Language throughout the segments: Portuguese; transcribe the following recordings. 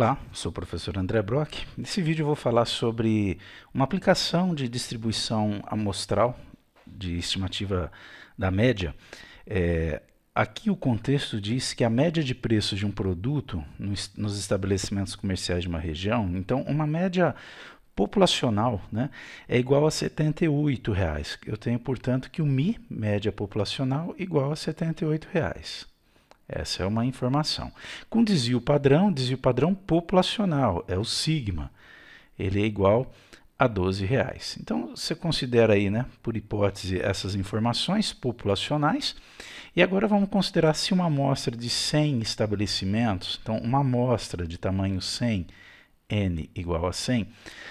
Olá, sou o professor André Brock. Nesse vídeo eu vou falar sobre uma aplicação de distribuição amostral de estimativa da média. Aqui o contexto diz que a média de preços de um produto nos estabelecimentos comerciais de uma região, então uma média populacional, né, é igual a R$ 78. Eu tenho, portanto, que o MI, média populacional, igual a R$ 78. Essa é uma informação. Com desvio padrão populacional, é o sigma. Ele é igual a R$ 12. Então, você considera aí, né, por hipótese, essas informações populacionais. E agora vamos considerar se uma amostra de 100 estabelecimentos, então uma amostra de tamanho 100, N igual a 100,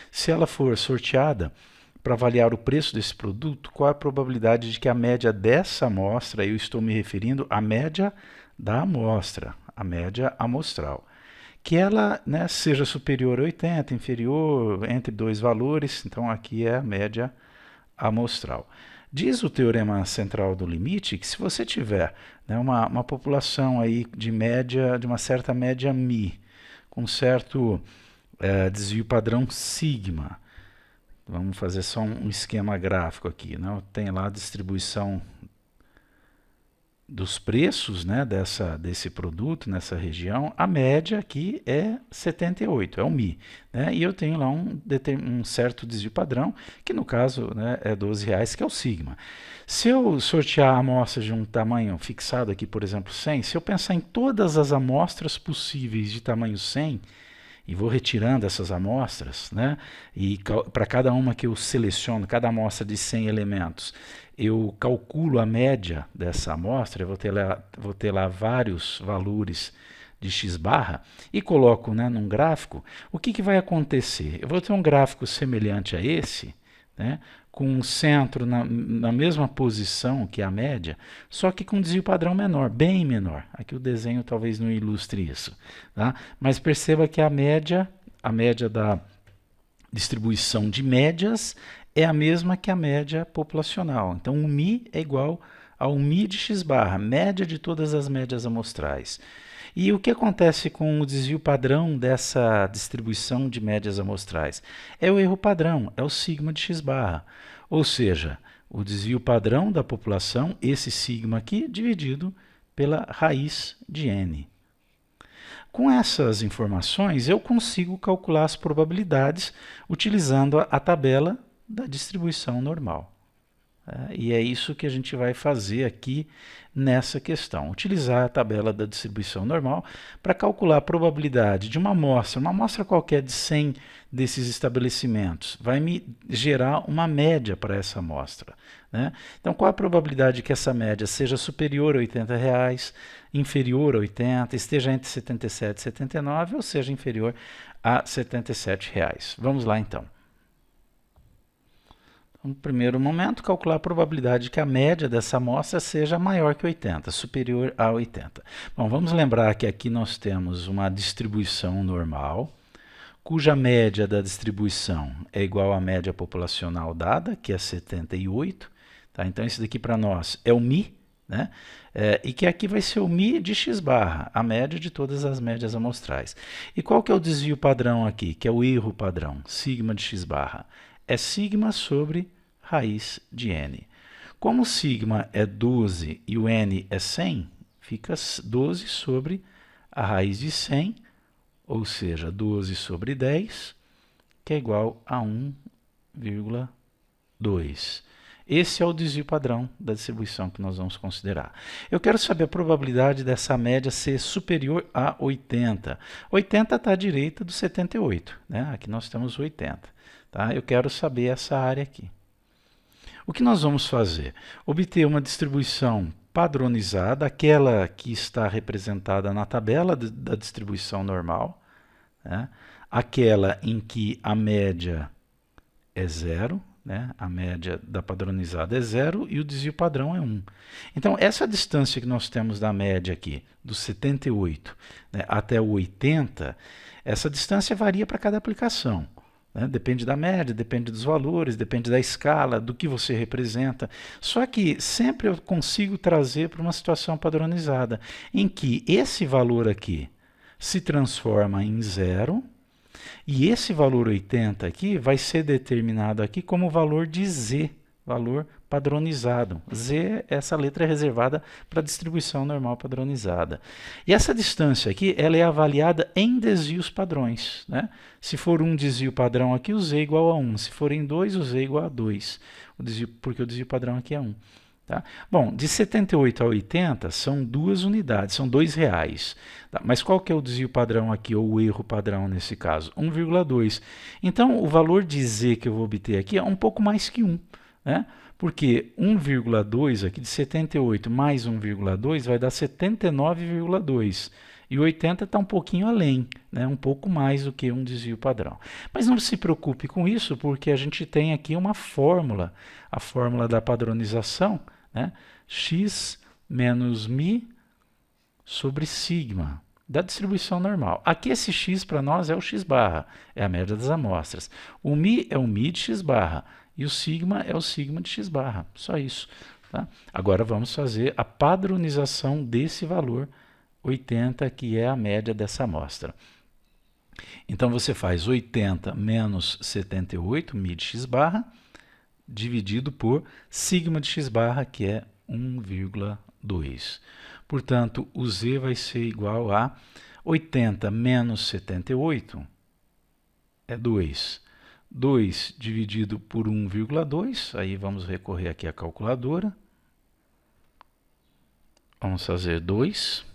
se ela for sorteada para avaliar o preço desse produto, qual é a probabilidade de que a média dessa amostra, eu estou me referindo à média da amostra, a média amostral, que ela, né, seja superior a 80, inferior, entre dois valores, então aqui é a média amostral. Diz o teorema central do limite que se você tiver, né, uma população aí de média, de uma certa média μ, com certo desvio padrão sigma, vamos fazer só um esquema gráfico aqui, né? Tem lá a distribuição dos preços, né, desse produto nessa região, a média aqui é 78, é o MI. Né, e eu tenho lá um certo desvio padrão, que no caso, né, é R$ 12, que é o sigma. Se eu sortear amostras de um tamanho fixado aqui, por exemplo, 100, se eu pensar em todas as amostras possíveis de tamanho 100, e vou retirando essas amostras, né? E para cada uma que eu seleciono, cada amostra de 100 elementos, eu calculo a média dessa amostra, eu vou ter lá vários valores de x barra e coloco, né, num gráfico. O que vai acontecer? Eu vou ter um gráfico semelhante a esse, né, com um centro na mesma posição que a média, só que com desvio padrão menor, bem menor. Aqui o desenho talvez não ilustre isso, tá? Mas perceba que a média da distribuição de médias é a mesma que a média populacional. Então, o μ é igual ao μ de x barra, média de todas as médias amostrais. E o que acontece com o desvio padrão dessa distribuição de médias amostrais? É o erro padrão, é o sigma de x barra. Ou seja, o desvio padrão da população, esse sigma aqui, dividido pela raiz de n. Com essas informações, eu consigo calcular as probabilidades utilizando a tabela da distribuição normal. E é isso que a gente vai fazer aqui nessa questão. Utilizar a tabela da distribuição normal para calcular a probabilidade de uma amostra qualquer de 100 desses estabelecimentos. Vai me gerar uma média para essa amostra. Né? Então, qual a probabilidade que essa média seja superior a R$ 80, inferior a 80, esteja entre 77 e 79, ou seja, inferior a R$ 77. Vamos lá, então. No primeiro momento, calcular a probabilidade de que a média dessa amostra seja maior que 80, superior a 80. Bom, vamos lembrar que aqui nós temos uma distribuição normal, cuja média da distribuição é igual à média populacional dada, que é 78. Tá? Então, isso daqui para nós é o μ, né? E que aqui vai ser o μ de x barra, a média de todas as médias amostrais. E qual que é o desvio padrão aqui, que é o erro padrão, sigma de x barra? É sigma sobre raiz de n. Como o sigma é 12 e o n é 100, fica 12 sobre a raiz de 100, ou seja, 12 sobre 10, que é igual a 1,2. Esse é o desvio padrão da distribuição que nós vamos considerar. Eu quero saber a probabilidade dessa média ser superior a 80. 80 está à direita do 78, né? Aqui nós temos 80. Tá? Eu quero saber essa área aqui. O que nós vamos fazer? Obter uma distribuição padronizada, aquela que está representada na tabela da distribuição normal, né? Aquela em que a média é zero, né? A média da padronizada é zero e o desvio padrão é 1. Então, essa distância que nós temos da média aqui, do 78, né, até o 80, essa distância varia para cada aplicação. Depende da média, depende dos valores, depende da escala, do que você representa. Só que sempre eu consigo trazer para uma situação padronizada, em que esse valor aqui se transforma em zero, e esse valor 80 aqui vai ser determinado aqui como valor de z, valor padronizado. Z, essa letra é reservada para distribuição normal padronizada. E essa distância aqui, ela é avaliada em desvios padrões, né? Se for um desvio padrão aqui, o z é igual a 1. Se forem 2, o z é igual a 2, porque o desvio padrão aqui é 1. Tá? Bom, de 78 a 80 são 2 unidades, são R$2. Tá? Mas qual que é o desvio padrão aqui, ou o erro padrão nesse caso? 1,2. Então, o valor de z que eu vou obter aqui é um pouco mais que 1. Né? Porque 1,2 aqui de 78 mais 1,2 vai dar 79,2. E 80 está um pouquinho além, né? Um pouco mais do que um desvio padrão. Mas não se preocupe com isso, porque a gente tem aqui uma fórmula, a fórmula da padronização, né? X menos μ sobre sigma, da distribuição normal. Aqui esse x para nós é o x barra, é a média das amostras. O μ é o μ de x barra e o sigma é o sigma de x barra, só isso. Tá? Agora vamos fazer a padronização desse valor 80, que é a média dessa amostra. Então você faz 80 menos 78, μ de x barra, dividido por sigma de x barra, que é 1,2. Portanto, o z vai ser igual a 80 menos 78 é 2. 2 dividido por 1,2, aí vamos recorrer aqui à calculadora. Vamos fazer 2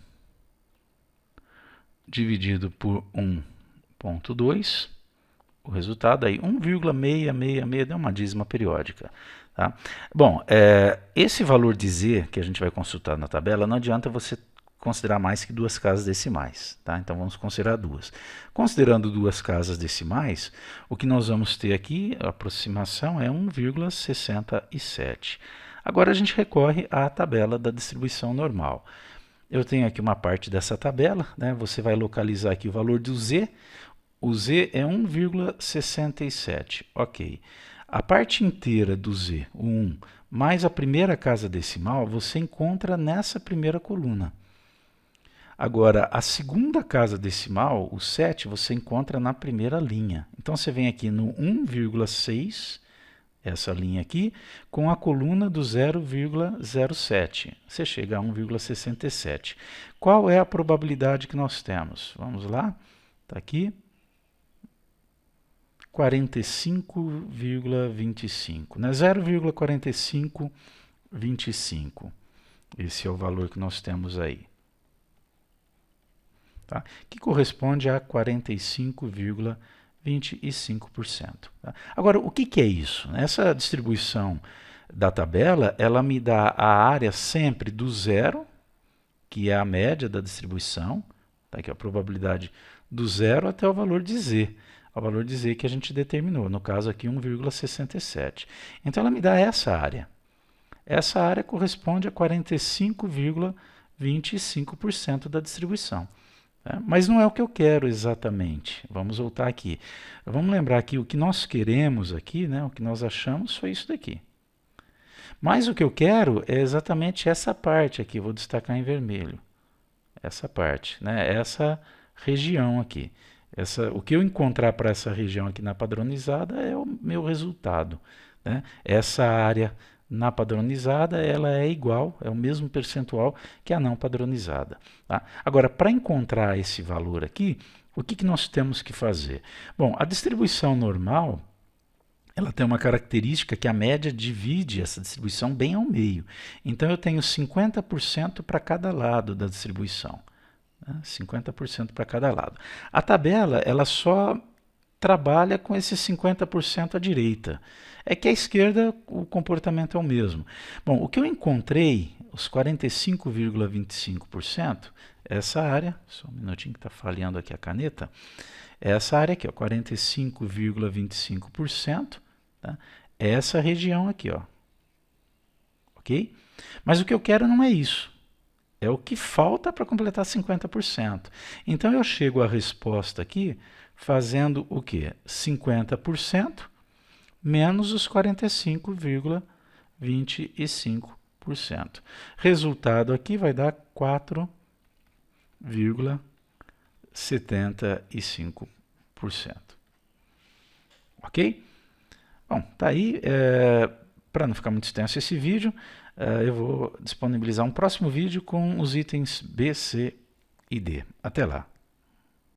dividido por 1,2. O resultado aí, 1,666, dá uma dízima periódica. Tá? Bom, esse valor de z que a gente vai consultar na tabela, não adianta você considerar mais que 2 casas decimais. Tá? Então vamos considerar 2. Considerando 2 casas decimais, o que nós vamos ter aqui, a aproximação é 1,67. Agora a gente recorre à tabela da distribuição normal. Eu tenho aqui uma parte dessa tabela, né? Você vai localizar aqui o valor do z. O z é 1,67. Ok. A parte inteira do z, o 1, mais a primeira casa decimal, você encontra nessa primeira coluna. Agora, a segunda casa decimal, o 7, você encontra na primeira linha. Então, você vem aqui no 1,6, essa linha aqui, com a coluna do 0,07. Você chega a 1,67. Qual é a probabilidade que nós temos? Vamos lá. Está aqui. 45,25. Né? 0,4525. Esse é o valor que nós temos aí. Tá? Que corresponde a 45,25%. Tá? Agora, o que é isso? Essa distribuição da tabela, ela me dá a área sempre do zero, que é a média da distribuição, tá? Aqui a probabilidade do zero até o valor de z. O valor de z que a gente determinou, no caso aqui 1,67. Então, ela me dá essa área. Essa área corresponde a 45,25% da distribuição. Mas não é o que eu quero exatamente. Vamos voltar aqui. Vamos lembrar que o que nós queremos aqui, né, o que nós achamos foi isso daqui. Mas o que eu quero é exatamente essa parte aqui. Vou destacar em vermelho. Essa parte, né, essa região aqui. O que eu encontrar para essa região aqui na padronizada é o meu resultado. Né? Essa área na padronizada, ela é igual, é o mesmo percentual que a não padronizada. Tá? Agora, para encontrar esse valor aqui, o que nós temos que fazer? Bom, a distribuição normal, ela tem uma característica que a média divide essa distribuição bem ao meio. Então, eu tenho 50% para cada lado da distribuição. 50% para cada lado. A tabela, ela só trabalha com esses 50% à direita. É que à esquerda o comportamento é o mesmo. Bom, o que eu encontrei, os 45,25%, essa área, só um minutinho que está falhando aqui a caneta, essa área aqui, 45,25%, tá? É essa região aqui, ó. Ok? Mas o que eu quero não é isso. É o que falta para completar 50%. Então, eu chego à resposta aqui fazendo o quê? 50% menos os 45,25%. Resultado aqui vai dar 4,05%. 75%. Ok? Bom, tá aí. Para não ficar muito extenso esse vídeo, eu vou disponibilizar um próximo vídeo com os itens B, C e D. Até lá.